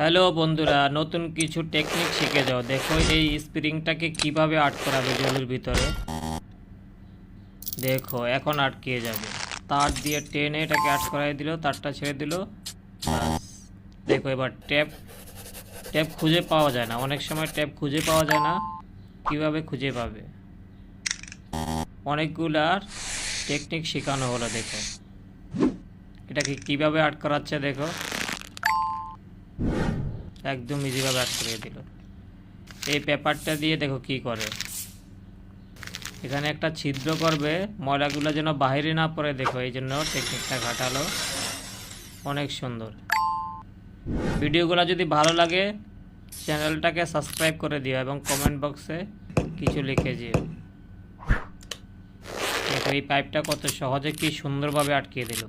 Hello বন্ধুরা, নতুন কিছু টেকনিক শিখে যাও। দেখো এই স্প্রিংটাকে কিভাবে আট করাবে জলের ভিতরে। দেখো এখন আটকিয়ে যাবে, তার দিয়ে টেনে এটাকে আট করাই দিল, তারটা ছেড়ে দিল, বাস। দেখো এবার ট্যাপ ট্যাপ খুঁজে পাওয়া যায় না, অনেক সময় ট্যাপ খুঁজে পাওয়া যায় না। কিভাবে খুঁজে পাবে, অনেকগুলার টেকনিক শেখানো হলো। দেখো এটাকে কিভাবে আট করাচ্ছে, দেখো একদম ইজিভাবে আট করে দিল। এই পেপারটা দিয়ে দেখো কি করে, এখানে একটা ছিদ্র করবে, ময়লাগুলো যেন বাইরে না পড়ে। দেখো এই জন্য টেকনিকটা খাটালো, অনেক সুন্দর। ভিডিওগুলো যদি ভালো লাগে চ্যানেলটাকে সাবস্ক্রাইব করে দিও এবং কমেন্ট বক্সে কিছু লিখে দিও। দেখো এই পাইপটা কত সহজে কি সুন্দরভাবে আটকিয়ে দিল।